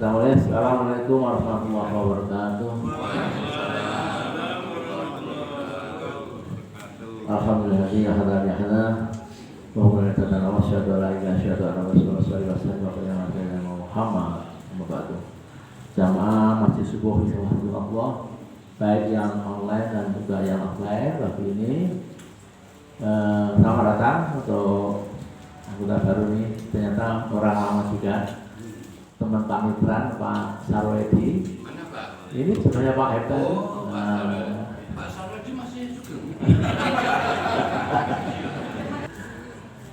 Assalamualaikum warahmatullahi wabarakatuh. Alhamdulillah hadana wa huwa yatana wa syahadu la ilaha illallah wa sallallahu alaihi wa Muhammad. Jamaah Masjid Subuh Allah, baik yang online dan juga yang offline pagi ini, selamat datang untuk anggota baru ini. Ternyata orang lama juga, teman Pak Mitran, Pak Sarwedi. Mana Pak? Ini sebenarnya Pak Hepta. Pak Sarwedi masih juga.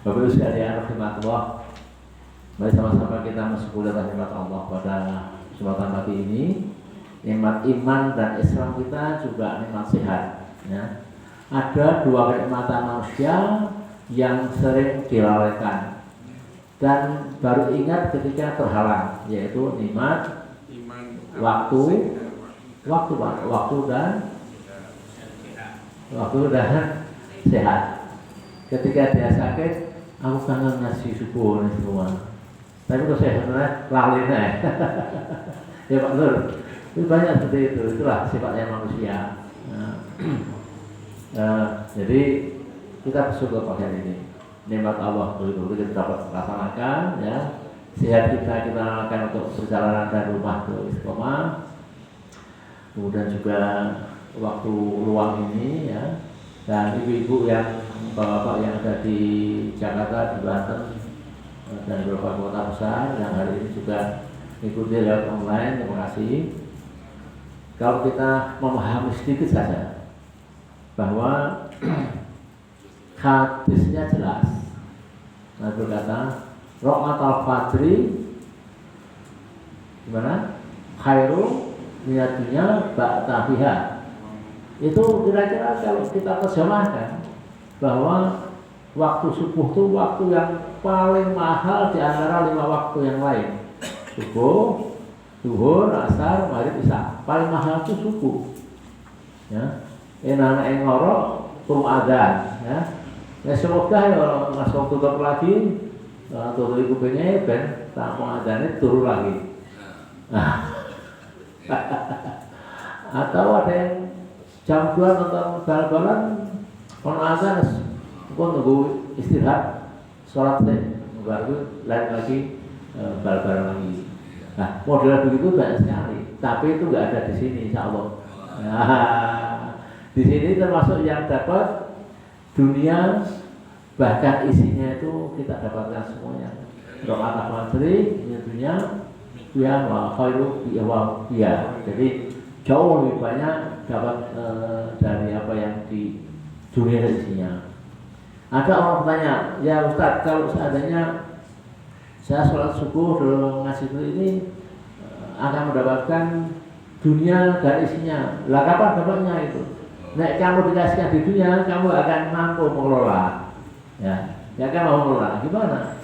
Bapak Ibu sekalian rahmatullah, mari sama-sama kita bersyukur atas nikmat Allah pada kesempatan pagi ini. Nikmat iman dan Islam kita juga nikmat sehat. Ya. Ada dua kenikmatan manusia yang sering dilalaikan dan baru ingat ketika terhalang, yaitu nikmat waktu dan sehat. Ketika dia sakit, aku kangen nasi subuh nih semua. Tapi kalau saya sebenarnya lali nih. Ya Pak Nur, itu banyak seperti itu. Itulah sifatnya manusia. Jadi kita bersyukur pada hari ini. Nikmat Allah betul-betul kita dapat laksanakan, ya. Sehat kita lakukan untuk perjalanan dari rumah ke istiqomah. Kemudian juga waktu luang ini, ya. Dan ibu-ibu yang bapak-bapak yang ada di Jakarta, di Banten, dan beberapa kota besar yang hari ini juga ikuti lewat online, terima kasih. Kalau kita memahami sedikit saja bahwa hadisnya jelas. Nabi berkata, Ra'at al-Fadri gimana? Khairu niatunya ba'ta fiha. Itu kira-kira kalau kita terjemahkan bahwa waktu subuh itu waktu yang paling mahal di antara 5 waktu yang lain. Subuh, zuhur, asar, maghrib, isya. Paling mahal itu subuh. Ya. Enak ngorok kurung adzan, ya. Ya semoga ya masuk tutup lagi, tutup kupingnya ben tak mau adzannya turun lagi. Nah. Atau ada yang jam 2 nonton bal-balan, kalau adzan pun nunggu istirahat, sholat deh, baru lain lagi bal-balan lagi. Nah, model begitu banyak sekali, tapi itu nggak ada di sini, insya Allah. Nah, di sini termasuk yang dapat dunia, bahkan isinya itu kita dapatkan semuanya. Doa al-Fadri, dunia, ya khairu biya. Jadi jauh lebih banyak dapat dari apa yang di dunia isinya. Ada orang bertanya, ya Ustaz, kalau seandainya saya sholat subuh dalam ngasih ini akan mendapatkan dunia dan isinya, lah kapan dapatnya itu? Nek kamu dikasihkan di dunia, kamu akan mampu mengelola, ya kan mau mengelola, gimana?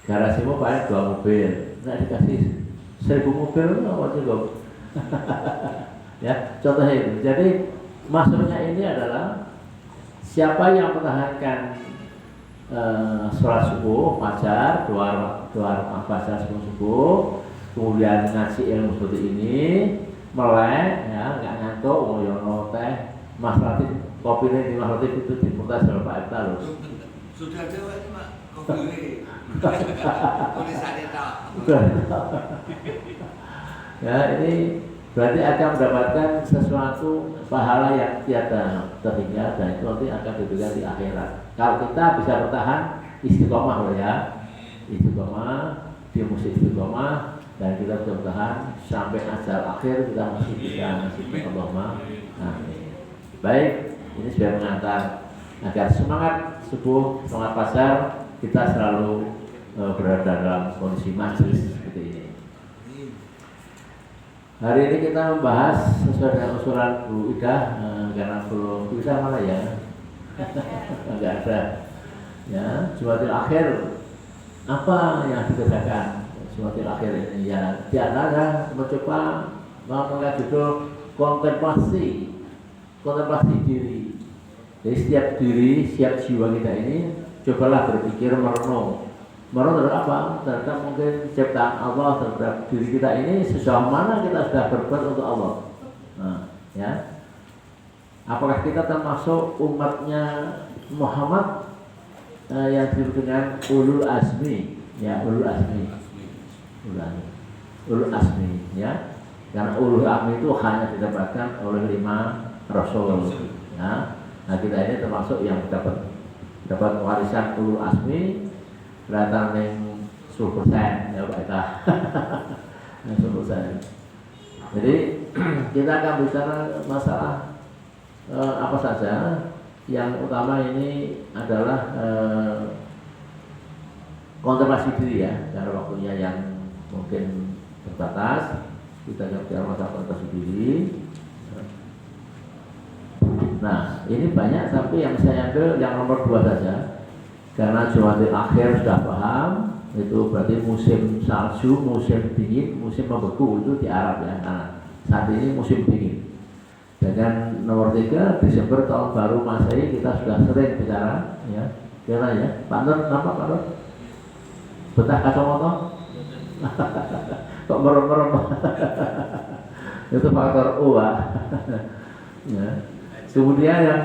Garasimu paling 2 mobil, nek dikasih 1000 mobil, apa juga? Ya, contohnya itu. Jadi maksudnya ini adalah siapa yang mempertahankan sholat subuh, fajar, dua rakaat fajar sebelum subuh, kemudian ngaji ilmu seperti ini, melek, ya, nggak ngantuk, ngoyono teh, Mas Latif, kopi ini di Mas Latif itu dipuntas sama Pak Epta loh. Sudah ada ini Mak, kopi tulisannya tak. Ya, ini berarti akan mendapatkan sesuatu pahala yang tiada terhingga, dan itu nanti akan diberikan di akhirat. Kalau kita bisa bertahan istiqomah loh ya, istiqomah, di musim istiqomah, dan kita bisa bertahan sampai ajal akhir, kita masih bisa nasibnya Allahumma amin. Baik, ini sudah mengantar agar semangat subuh, semangat pasar kita selalu berada dalam kondisi majlis seperti ini. Hari ini kita membahas sesuai dengan usulan Bu Ida, karena Bu Ida mana ya? Enggak ada. Ya, Jumatil Akhir apa yang dikerjakan Jumatil Akhir ini? Ya, di antara mencoba mengangkat judul kontemplasi diri. Jadi setiap diri, setiap jiwa kita ini cobalah berpikir merenung Marah terhadap apa? Terhadap mungkin ciptaan Allah, terhadap diri kita ini sejauh mana kita sudah berbuat untuk Allah. Nah, ya. Apakah kita termasuk umatnya Muhammad yang disebut dengan ulul azmi, ya ulul azmi, ulul azmi, ya. Karena ulul azmi itu hanya didapatkan oleh 5 rasul, ya. Nah kita ini termasuk yang dapat warisan ulul azmi, kelihatan yang 10%, ya Pak Eka, yang 10%. Jadi kita akan bicara masalah apa saja. Yang utama ini adalah kontemplasi diri ya, karena waktunya yang mungkin terbatas. Kita akan bicara masalah kontemplasi diri. Nah, ini banyak, tapi yang saya ambil yang nomor 2 saja. Karena Jumadil Akhir sudah paham, itu berarti musim salju, musim dingin, musim membeku itu di Arab ya. Nah, saat ini musim dingin. Dan nomor 3, Desember tahun baru Masehi kita sudah sering bicara, ya. Kira ya, Pak Nur, nampak Pak Nur? Betah kacamata? Kok merem-merem? Itu faktor U, Pak. Ya. Kemudian yang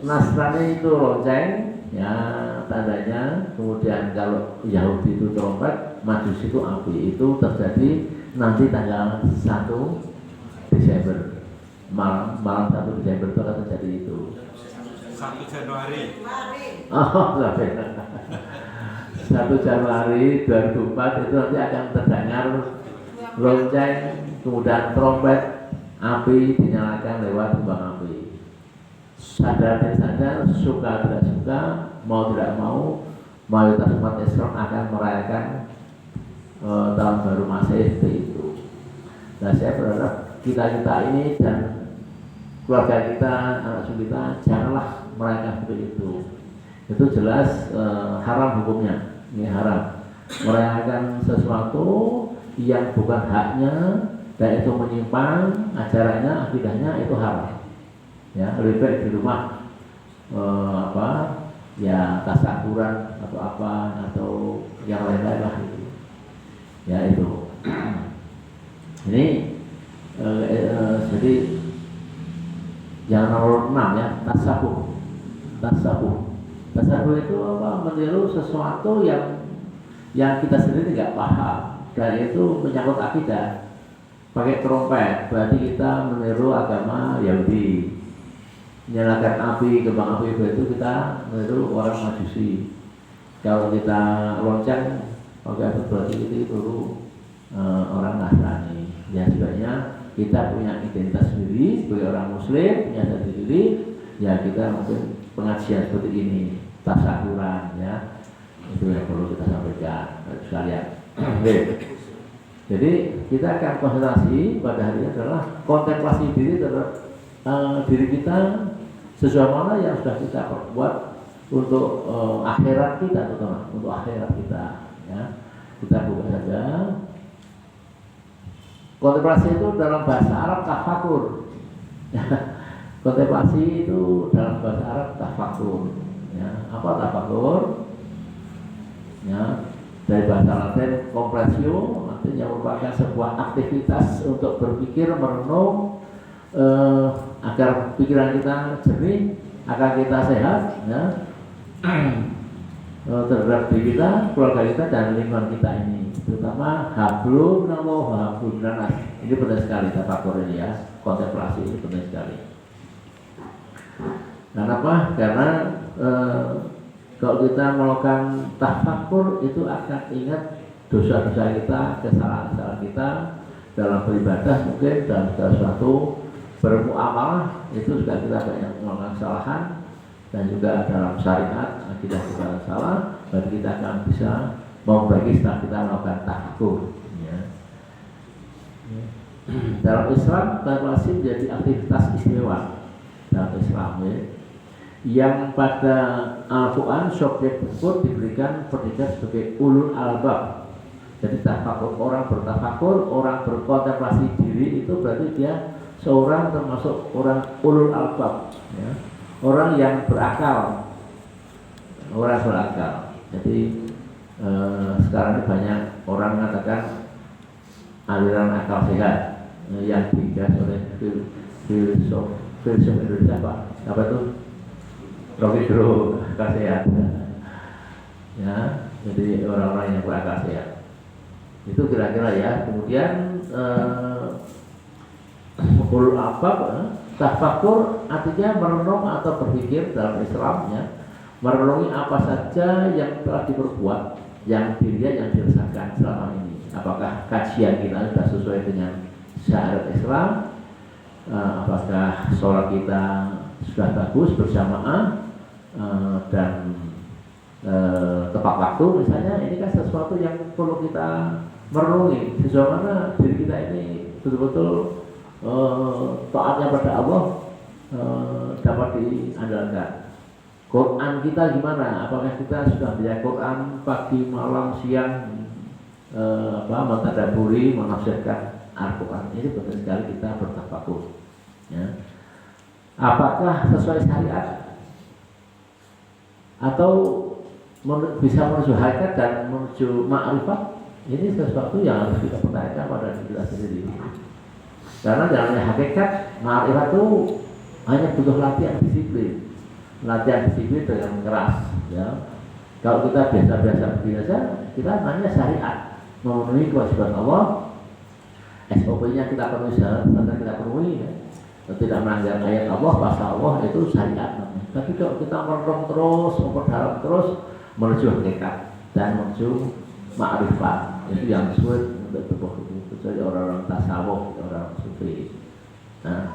Nasrani itu lonceng, ya tandanya. Kemudian kalau Yahudi itu trompet, Majusi itu api. Itu terjadi nanti tanggal 1 Desember. Malam 1 Desember itu akan terjadi itu. 1 Januari. Oh, 1 Januari 2004 itu nanti akan terdengar lonceng, kemudian trompet, api dinyalakan lewat kembang api. Sadar tidak sadar, suka tidak suka, mau tidak mau, mayoritas umat Islam akan merayakan tahun baru Masehi itu. Nah, saya berharap kita ini dan keluarga kita, anak cucu kita, janganlah merayakan seperti itu. Itu jelas haram hukumnya. Ini haram. Merayakan sesuatu yang bukan haknya dan itu menyimpang ajarannya, akidahnya, itu haram. Ya, lebih baik di rumah ya tasakuran atau apa atau yang lain-lain lah itu. Ya itu. Ini jadi yang nomor 6 ya, tasabuh. Tasabuh itu apa? Meniru sesuatu yang kita sendiri tidak paham dan itu menyangkut akidah. Pakai trompet berarti kita meniru agama Yahudi. Menyalakan api, kembang api itu kita meniru orang Majusi. Kalau kita lonceng pakai api berarti itu orang Nasrani. Ya sebenarnya kita punya identitas sendiri sebagai orang Muslim, punya diri sendiri. Ya kita mungkin pengajian seperti ini, tasakuran ya, itu yang perlu kita sampaikan sekalian. Jadi kita akan konsentrasi pada hari ini adalah kontemplasi diri terhadap diri kita sesuai mana yang sudah kita perbuat untuk akhirat kita, terutama untuk akhirat kita. Ya. Kita buka saja. Kontemplasi itu dalam bahasa Arab tafakur. Kontemplasi itu dalam bahasa Arab tafakur. Ya. Apa tafakur? Ya. Dari bahasa Latin compressio, artinya merupakan sebuah aktivitas untuk berpikir, merenung agar pikiran kita jernih, agar kita sehat, ya. Terhadap diri kita, keluarga kita, dan lingkungan kita ini, terutama hablum minallah wa hablum minannas. Ini penting sekali tafakur ini ya, kontemplasi ini penting sekali. Kenapa? Karena kalau kita melakukan tafakur itu akan ingat dosa-dosa kita, kesalahan-kesalahan kita dalam beribadah, mungkin dalam sesuatu bermuamalah itu juga kita banyak melakukan kesalahan, dan juga dalam syariat akidah kita salah, berarti kita akan bisa memperbaiki setelah kita melakukan tafakur. Ya. Dalam Islam, kontemplasi menjadi aktivitas istimewa dalam Islam ya, yang pada Al-Quran subjek tersebut diberikan predikat sebagai ulul albab. Jadi tafakur, orang bertafakur, orang berkontemplasi diri itu berarti dia seorang termasuk orang ulul albab, ya. Orang yang berakal, orang berakal. Jadi sekarang ini banyak orang mengatakan aliran akal sehat yang digas oleh filsuf Indonesia apa itu Rocky Gerung akal sehat ya, jadi orang-orang yang berakal sehat itu kira-kira ya. Kemudian ulul albab, tafakur artinya merenung atau berpikir dalam Islam ya, merenungi apa saja yang telah diperbuat, yang dirinya yang dirasakan selama ini. Apakah kajian kita sudah sesuai dengan syariat Islam? Apakah sholat kita sudah bagus berjamaah dan tepat waktu misalnya? Ini kan sesuatu yang perlu kita merenungi sejauh mana diri kita ini betul-betul taatnya pada Allah dapat diandalkan. Quran kita gimana? Apakah kita sudah baca Quran pagi, malam, siang, mentadaburi, menafsirkan Al-Quran? Ini penting sekali kita bertafakur. Ya. Apakah sesuai syariat atau bisa menuju hakikat dan menuju ma'rifat? Ini sesuatu yang harus kita pertanyakan pada diri kita sendiri. Karena dalamnya hakikat, ma'rifat itu hanya butuh latihan disiplin. Latihan disiplin dengan keras ya. Kalau kita biasa-biasa begini saja, kita nanya syariat, memenuhi kewajiban Allah, SOP-nya kita penuhi, syarat kita penuhi ya. Tidak melanggar ayat Allah, bahasa Allah, itu syariat. Tapi kalau kita merenung terus, memperdalam terus, menuju hakikat dan menuju ma'rifat, itu yang sulit untuk tubuh itu, kecuali orang-orang tasawuf, orang sufi. Nah,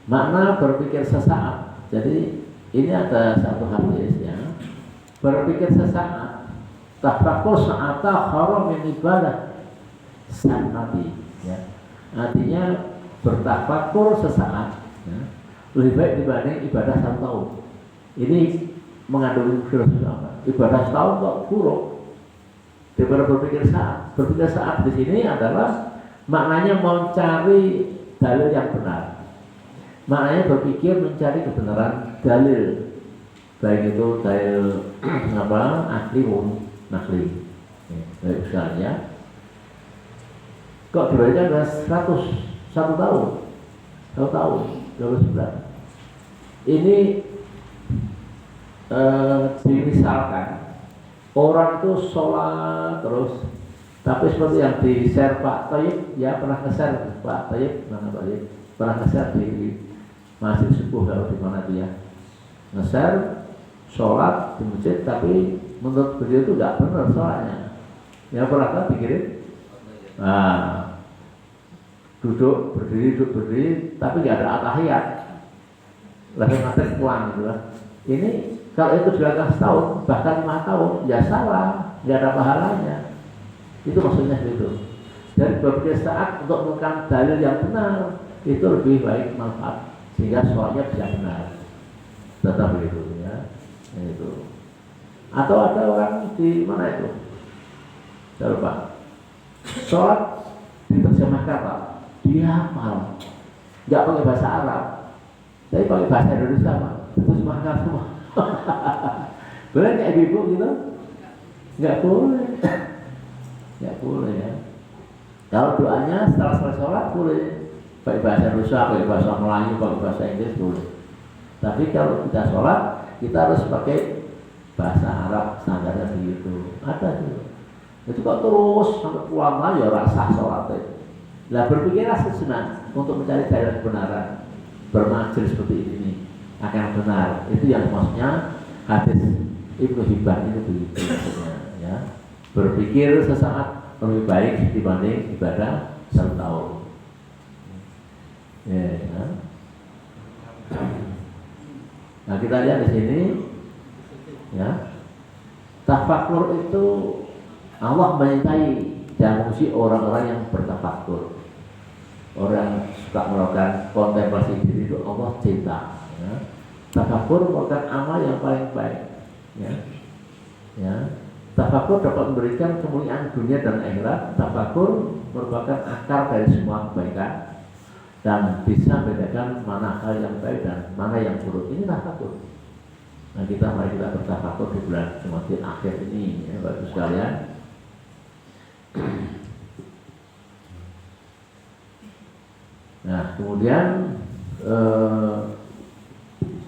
makna berpikir sesaat. Jadi ini ada satu hadis ya, berpikir sesaat, tafakur sa'ata haram min ibadah sanati ya. Artinya bertafakur sesaat ya, lebih baik dibanding ibadah 1 tahun. Ini mengandung filosofi apa? Ibadah setahun kok buruk daripada berpikir saat. Berpikir saat di sini adalah maknanya mencari dalil yang benar. Maknanya berpikir mencari kebenaran dalil, baik itu dalil akli maupun nakli. Baik misalnya, kok durasinya adalah 1 tahun, 1 tahun, 12 bulan. Ini dimisalkan orang itu sholat terus, tapi seperti yang di share Pak Tayyib, ya pernah nge-share Pak Tayyib, mana Pak Tayyib pernah nge-share di masjid subuh kalau di mana dia nge-share sholat di masjid, tapi menurut beliau itu nggak benar sholatnya. Ya pernah kan pikirin, duduk berdiri, tapi nggak ada at-tahiyat, lalu nanti pulang gitu lah. Ini kalau itu dilakukan setahun, bahkan 5 tahun, ya salah, nggak ada pahalanya. Itu maksudnya itu. Dan berpikir saat untuk menemukan dalil yang benar itu lebih baik manfaat, sehingga sholatnya bisa benar. Tetap begitu ya. Itu. Atau ada orang di mana itu? Saya lupa. Sholat diterjemahkan Pak, dia hafal, nggak pakai bahasa Arab, tapi pakai bahasa Indonesia Pak. Terjemahkan semua. Boleh nggak ibu gitu? Nggak boleh. Nggak boleh ya. Kalau doanya setelah selesai sholat boleh pakai bahasa Indonesia, pakai bahasa Melayu, pakai bahasa Inggris boleh. Tapi kalau kita sholat, kita harus pakai bahasa Arab standarnya begitu. Ada tuh. Itu kok terus sampai pulang lagi ya rasa sholat itu. Lah berpikirlah sejenak untuk mencari jalan kebenaran. Bermajlis seperti ini akan benar. Itu yang maksudnya hadis Ibnu Hibban itu begitu maksudnya ya. Berpikir sesaat lebih baik dibanding ibadah 1 tahun. Ya. Nah kita lihat di sini ya, tafakur itu Allah menyintai dan memuji orang-orang yang bertafakur. Orang suka melakukan kontemplasi diri itu Allah cinta. Ya. Tafakur merupakan amal yang paling baik. Ya. Tafakur dapat memberikan kemuliaan dunia dan akhirat. Tafakur merupakan akar dari semua kebaikan dan bisa membedakan mana hal yang baik dan mana yang buruk. Ini tafakur. Nah mari kita bertafakur di bulan Jumadil akhir ini ya Bapak sekalian. Nah kemudian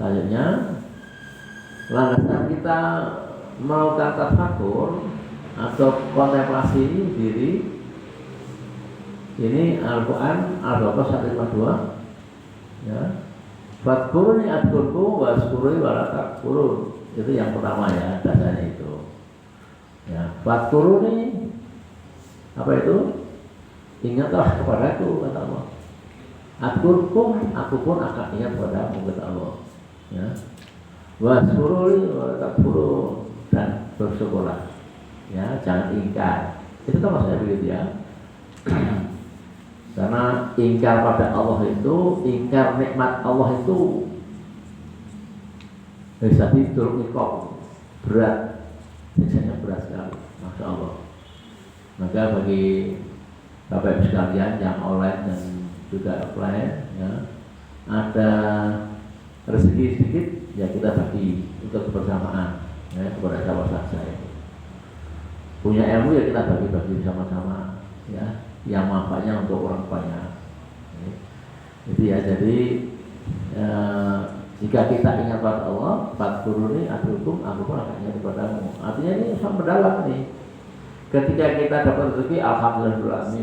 selanjutnya landasan kita melakukan tafakur atau kontemplasi diri ini Al-Quran Al-Baqarah 152 ya. Fadkuruni adkurku waskuruni walatakkurun. Itu yang pertama ya, dasarnya itu. Ya, fadkuruni apa itu? Ingatlah kepadaku kata Allah. Adkurkum, aku pun akan ingat padamu kata Allah. Ya. Waskuruni walatakkurun, dan bersyukurlah. Ya, jangan ingkar. Itu kan maksudnya begitu ya. Karena ingkar pada Allah itu, ingkar nikmat Allah itu bisa tidur ikut berat, siksanya berat sekali, masya Allah. Maka bagi Bapak Ibu sekalian yang online dan juga offline, ya, ada rezeki sedikit, ya kita bagi untuk kebersamaan, ya, kepada sahabat saya. Punya ilmu ya kita bagi-bagi sama-sama, ya. Yang manfaatnya untuk orang banyak. Itu ya, jadi jika kita ingat pada Allah, fadkuruni adkurkum, aku pun akan ingat padamu. Artinya ini sangat mendalam nih. Ketika kita dapat rezeki, alhamdulillah,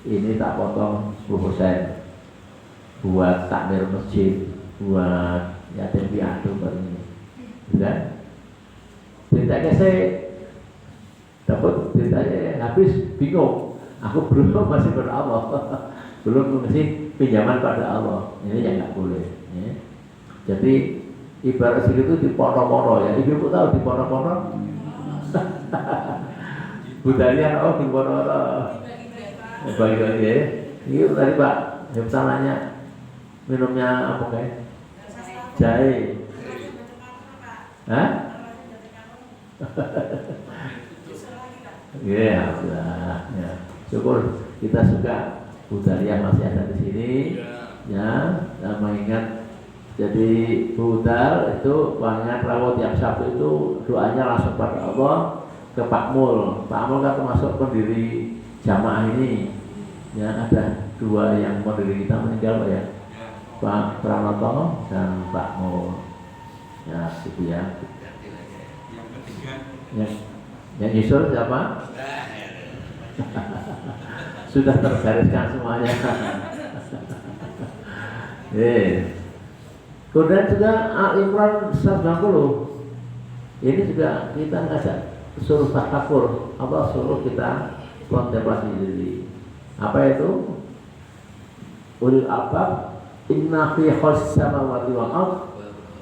ini tak potong 10% buat takmir masjid, buat yatim piatu ini, kan? Ceritanya saya dapat ceritanya habis bingung. Aku belum masih pada Allah, belum mengisi pinjaman pada Allah. Ini yang nggak boleh. Ya. Jadi ibarat segitu di pono-pono ya. Ibu tahu di pono-pono? Budaya oh di pono-pono. Bagi-bagi ya. Ini tadi Pak, saya bisa nanya minumnya apa kayak? Jahe. Hah? Iya, ya. Syukur kita suka budaya masih ada di sini, ya. Dan mengingat jadi budal itu banyak rawat tiap Sabtu itu doanya langsung pada Allah ke Pak Mul. Pak Mul kan termasuk pendiri jamaah ini. Ya ada dua yang pendiri kita meninggal ya, Pak Pranoto dan Pak Mul. Ya gitu ya. Yang ketiga. Yang nyusul siapa? Sudah tergariskan semuanya. Kemudian juga Al-Imran 190. Ini juga kita ngajak suruh tafakur, apa suruh kita kontemplasi diri. Apa itu? Ulil albab inna fi khalqis samawati wal ardh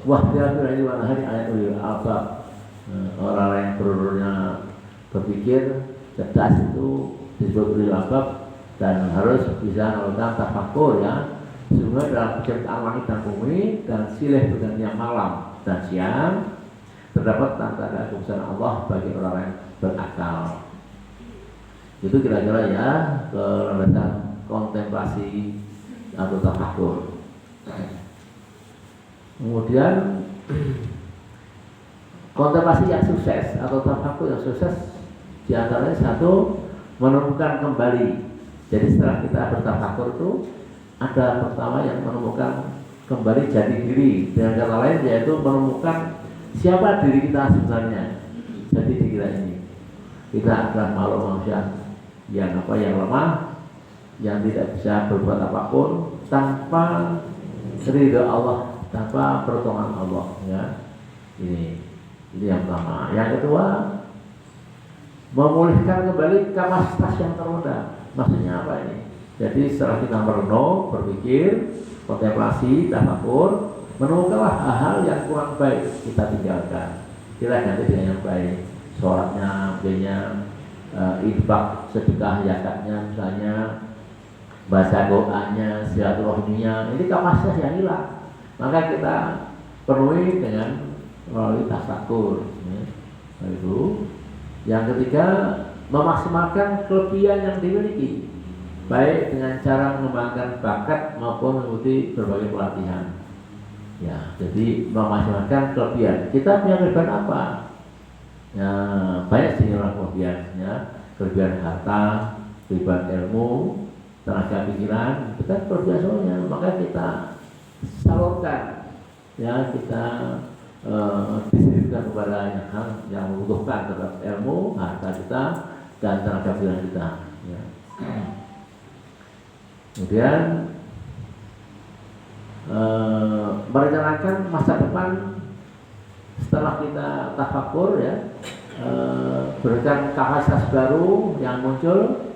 wa ikhtilafil laili wan nahari ayat ulil albab. Orang yang berurunya berpikir cerdas itu disebut ulil albab dan harus bisa melakukan tafakur ya. Sehingga dalam penciptaan langit dan bumi dan silih bergantinya malam dan siang terdapat tanda kebesaran Allah bagi orang yang berakal. Itu kira-kira ya kelandasan kontemplasi atau tafakur. Kemudian kontemplasi yang sukses atau tafakur yang sukses diantaranya satu, menemukan kembali. Jadi setelah kita bertafakur itu ada pertama yang menemukan kembali jati diri, dengan kata lain yaitu menemukan siapa diri kita sebenarnya. Jadi diri kita ini, kita adalah makhluk manusia yang lemah, yang tidak bisa berbuat apapun tanpa ridho Allah, tanpa pertolongan Allah. Ya, ini yang pertama. Yang kedua, memulihkan kembali kapasitas yang terunda. Maksudnya apa ini? Jadi setelah kita merenung, berpikir, kontemplasi, tafakur, menemukanlah hal-hal yang kurang baik kita tinggalkan. Kita ganti dengan yang baik. Sholatnya, mungkinnya, infak, sedekah, zakatnya, misalnya, baca doanya, silaturahminya. Ini kapasitas yang hilang. Maka kita penuhi dengan melalui tafakur. Ya. Itu. Yang ketiga, memaksimalkan kelebihan yang dimiliki, baik dengan cara mengembangkan bakat maupun mengikuti berbagai pelatihan. Ya, jadi memaksimalkan kelebihan. Kita punya kelebihan apa? Ya, banyak sih orang kelebihannya, kelebihan harta, kelebihan ilmu, tenaga pikiran, kita kelebihan semuanya. Maka kita salurkan, ya kita distribusikan kepada yang membutuhkan terhadap ilmu, harta kita, dan tenaga pikiran kita. Ya. Kemudian merencanakan masa depan setelah kita tafakur, ya, berikan kapasitas baru yang muncul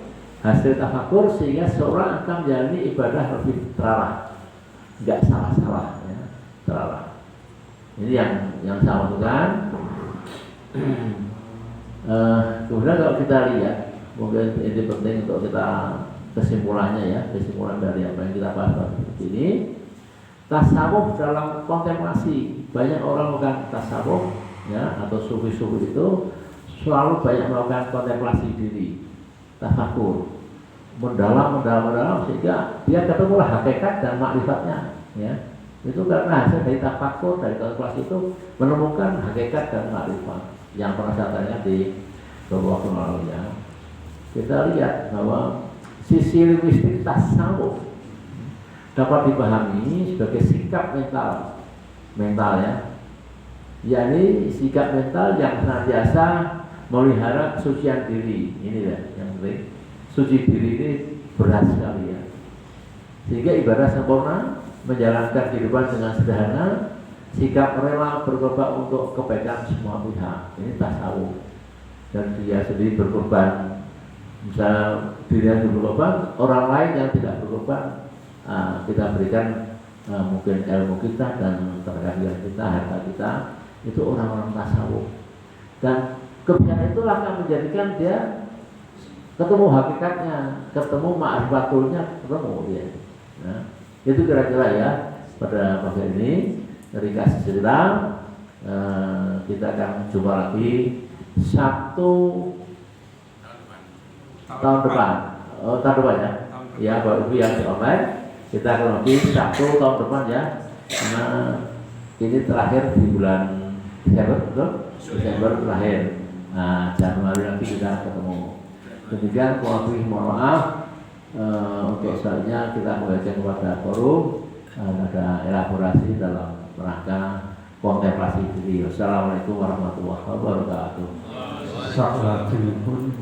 hasil tafakur sehingga seorang akan menjalani ibadah lebih terarah, nggak salah-salah, ya, terarah. Ini yang saya maksudkan. Kemudian kalau kita lihat, mungkin ini penting untuk kita kesimpulannya, ya, kesimpulan dari apa yang kita bahas ini. Tasawuf dalam kontemplasi, banyak orang melakukan tasawuf, ya, atau sufi-sufi itu selalu banyak melakukan kontemplasi diri, tafakur, mendalam sehingga dia ketemulah hakikat dan makrifatnya, ya. Itu karena hasil dari tafakur, dari kontemplasi itu menemukan hakikat dan makrifat yang pernah saya tanya di beberapa waktu lalu, ya. Kita lihat bahwa sisi linguistik tasawuf dapat dipahami sebagai sikap mental, ya, yakni sikap mental yang senantiasa memelihara kesucian diri. Ini ya yang penting. Suci diri ini berat sekali, ya, sehingga ibadah sempurna, menjalankan kehidupan dengan sederhana, sikap rela berkorban untuk kebaikan semua pihak. Ini tasawuf. Dan dia sendiri berkorban, misalnya dirinya berkorban, orang lain yang tidak berkorban, kita berikan mungkin ilmu kita dan tenaga kita, harta kita, itu orang-orang tasawuf. Dan kebiasaan itulah akan menjadikan dia ketemu hakikatnya, ketemu ma'rifatulnya, ketemu dia. Nah, itu kira-kira, ya, pada pagi ini dari kasih cerita. Kita akan jumpa lagi Sabtu tahun depan. Tahun depan, ya. Ya, Bapak Ibu yang di online, kita akan lagi Sabtu tahun depan, ya. Karena ini terakhir di bulan Desember, betul? Desember terakhir. Nah, Januari nanti kita ketemu. Demikian, mohon maaf. Untuk selanjutnya kita mengajak kepada forum, ada elaborasi dalam rangka kontemplasi diri. Wassalamualaikum warahmatullahi wabarakatuh. Saat pun